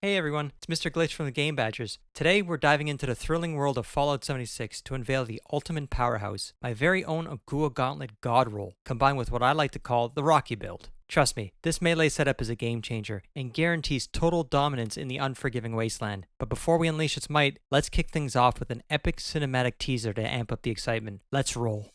Hey everyone, it's Mr. Glitch from the Game Badgers. Today we're diving into the thrilling world of Fallout 76 to unveil the ultimate powerhouse, my very own Ogua Gauntlet God roll, combined with what I like to call the Rocky build. Trust me, this melee setup is a game changer and guarantees total dominance in the unforgiving Wasteland. But before we unleash its might, let's kick things off with an epic cinematic teaser to amp up the excitement. Let's roll.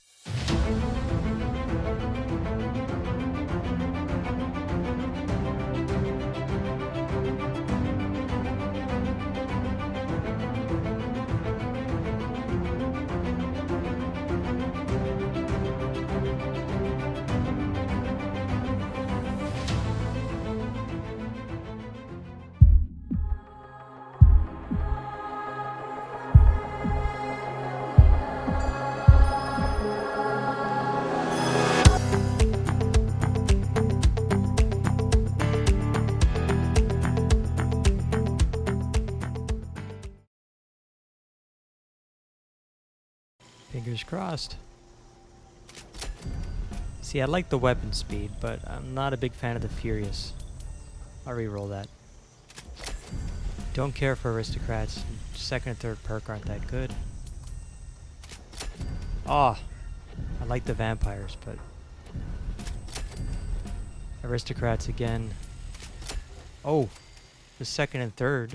Fingers crossed. See, I like the weapon speed, but I'm not a big fan of the furious. I'll reroll that. Don't care for aristocrats. Second and third perk aren't that good. Oh, I like the vampires, but aristocrats again. Oh, the second and third.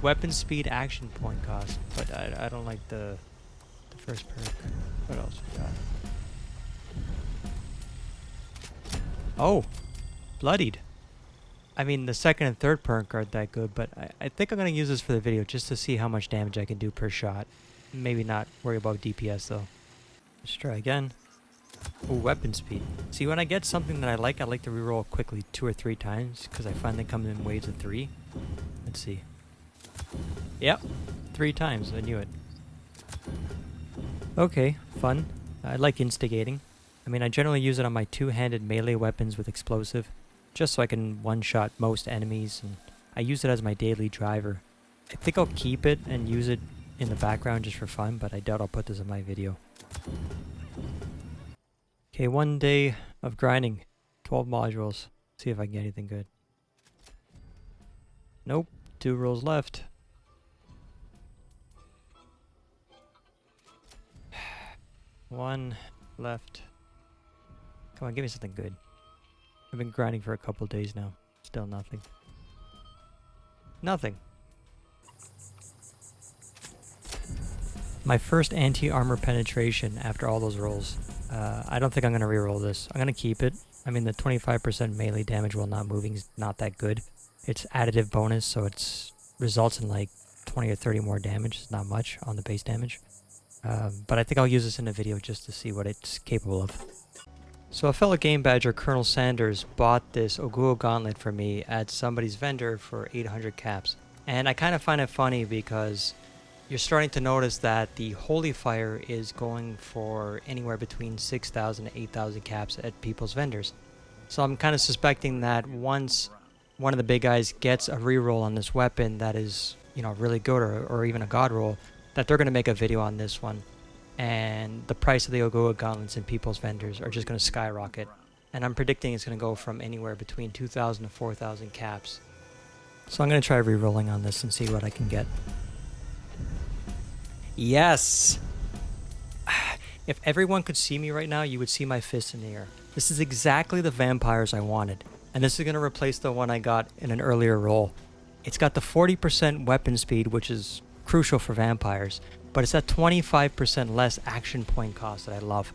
Weapon speed, action point cost, but I don't like the first perk. What else we got? Oh, bloodied. I mean, the second and third perk aren't that good, but I think I'm going to use this for the video just to see how much damage I can do per shot. Maybe not worry about DPS though. Let's try again. Oh, weapon speed. See, when I get something that I like to reroll quickly 2 or 3 times because I find they come in waves of 3. Let's see. Yep, 3 times. I knew it. Okay, fun. I like instigating. I mean, I generally use it on my 2-handed melee weapons with explosive, just so I can one-shot most enemies, and I use it as my daily driver. I think I'll keep it and use it in the background just for fun, but I doubt I'll put this in my video. Okay, 1 day of grinding. 12 modules. See if I can get anything good. Nope, 2 rolls left. One left. Come on, give me something good. I've been grinding for a couple days now. Still nothing. Nothing. My first anti-armor penetration after all those rolls. I don't think I'm going to reroll this. I'm going to keep it. I mean, the 25% melee damage while not moving is not that good. It's additive bonus, so it results in like 20 or 30 more damage. It's not much on the base damage. But I think I'll use this in a video just to see what it's capable of. So a fellow game badger, Colonel Sanders, bought this Ogua Gauntlet for me at somebody's vendor for 800 caps. And I kind of find it funny because you're starting to notice that the Holy Fire is going for anywhere between 6,000 to 8,000 caps at people's vendors. So I'm kind of suspecting that once one of the big guys gets a reroll on this weapon that is, you know, really good or even a god roll, that they're going to make a video on this one, and the price of the Ogua Gauntlets in people's vendors are just going to skyrocket. And I'm predicting it's going to go from anywhere between 2,000 to 4,000 caps. So I'm going to try re-rolling on this and see what I can get. Yes! If everyone could see me right now, you would see my fist in the air. This is exactly the vampires I wanted. And this is going to replace the one I got in an earlier roll. It's got the 40% weapon speed, which is crucial for vampires, but it's that 25% less action point cost that I love.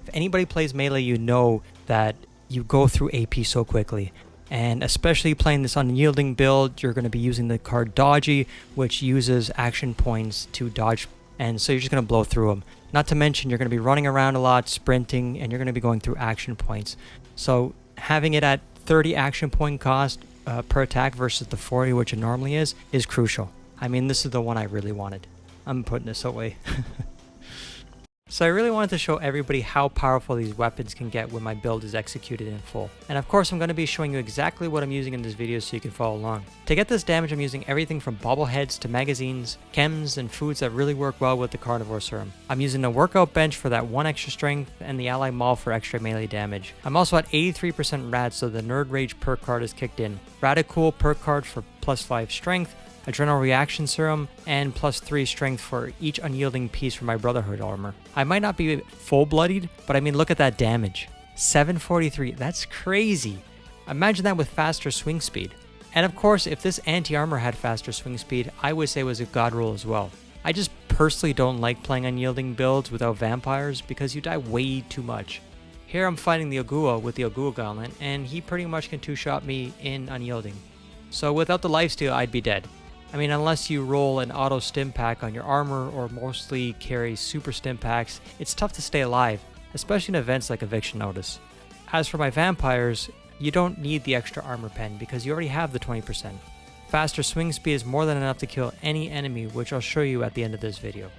If anybody plays melee, you know that you go through AP so quickly, and especially playing this unyielding build, you're going to be using the card Dodgy, which uses action points to dodge, and so you're just going to blow through them. Not to mention you're going to be running around a lot, sprinting, and you're going to be going through action points. So having it at 30 action point cost per attack versus the 40, which it normally is crucial. I mean, this is the one I really wanted. I'm putting this away. So I really wanted to show everybody how powerful these weapons can get when my build is executed in full. And of course I'm going to be showing you exactly what I'm using in this video so you can follow along. To get this damage I'm using everything from bobbleheads to magazines, chems, and foods that really work well with the carnivore serum. I'm using the workout bench for that 1 extra strength and the ally maul for extra melee damage. I'm also at 83% rad, so the nerd rage perk card is kicked in. Radical perk card for +5 strength, adrenal reaction serum, and +3 strength for each unyielding piece for my brotherhood armor. I might not be full bloodied, but I mean look at that damage. 743, that's crazy. Imagine that with faster swing speed. And of course, if this anti-armor had faster swing speed, I would say it was a god roll as well. I just personally don't like playing unyielding builds without vampires because you die way too much. Here I'm fighting the Ogua with the Ogua Gauntlet, and he pretty much can two-shot me in unyielding. So without the lifesteal, I'd be dead. I mean, unless you roll an auto stim pack on your armor or mostly carry super stim packs, it's tough to stay alive, especially in events like Eviction Notice. As for my vampires, you don't need the extra armor pen because you already have the 20%. Faster swing speed is more than enough to kill any enemy, which I'll show you at the end of this video.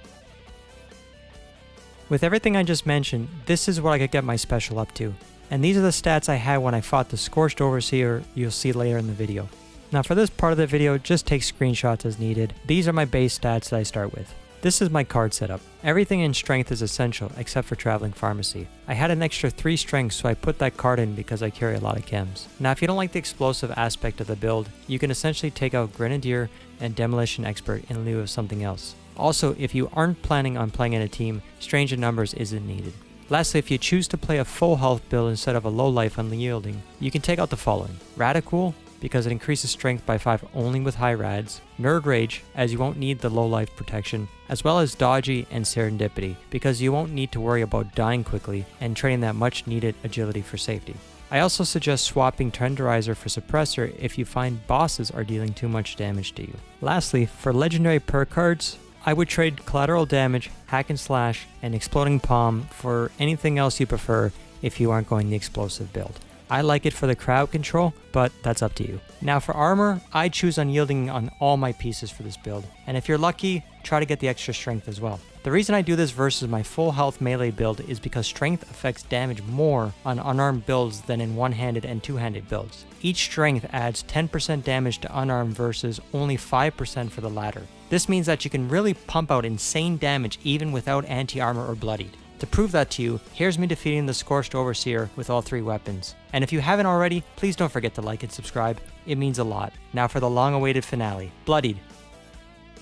With everything I just mentioned, this is what I could get my special up to, and these are the stats I had when I fought the Scorched Overseer you'll see later in the video. Now for this part of the video, just take screenshots as needed. These are my base stats that I start with. This is my card setup. Everything in strength is essential except for traveling pharmacy. I had an extra 3 strength, so I put that card in because I carry a lot of chems. Now if you don't like the explosive aspect of the build, you can essentially take out Grenadier and Demolition Expert in lieu of something else. Also, if you aren't planning on playing in a team, Strange in Numbers isn't needed. Lastly, if you choose to play a full health build instead of a low life unyielding, you can take out the following. Radical, because it increases strength by 5 only with high rads, Nerd Rage, as you won't need the low life protection, as well as Dodgy and Serendipity, because you won't need to worry about dying quickly and trading that much needed agility for safety. I also suggest swapping Tenderizer for Suppressor if you find bosses are dealing too much damage to you. Lastly, for legendary perk cards, I would trade Collateral Damage, Hack and Slash, and Exploding Palm for anything else you prefer if you aren't going the explosive build. I like it for the crowd control, but that's up to you. Now for armor, I choose unyielding on all my pieces for this build, and if you're lucky, try to get the extra strength as well. The reason I do this versus my full health melee build is because strength affects damage more on unarmed builds than in one-handed and two-handed builds. Each strength adds 10% damage to unarmed versus only 5% for the latter. This means that you can really pump out insane damage even without anti-armor or bloodied. To prove that to you, here's me defeating the Scorched Overseer with all 3 weapons. And if you haven't already, please don't forget to like and subscribe. It means a lot. Now for the long-awaited finale, Bloodied.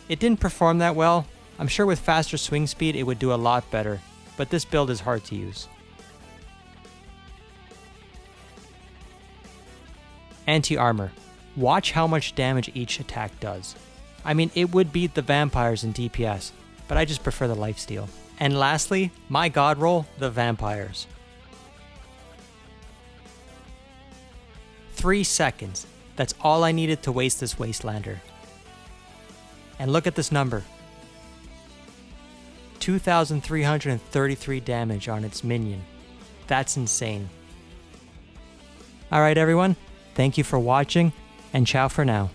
It didn't perform that well. I'm sure with faster swing speed it would do a lot better, but this build is hard to use. Anti-armor. Watch how much damage each attack does. I mean, it would beat the vampires in DPS, but I just prefer the lifesteal. And lastly, my god roll, the vampires. 3 seconds. That's all I needed to waste this Wastelander. And look at this number. 2,333 damage on its minion. That's insane. Alright everyone, thank you for watching, and ciao for now.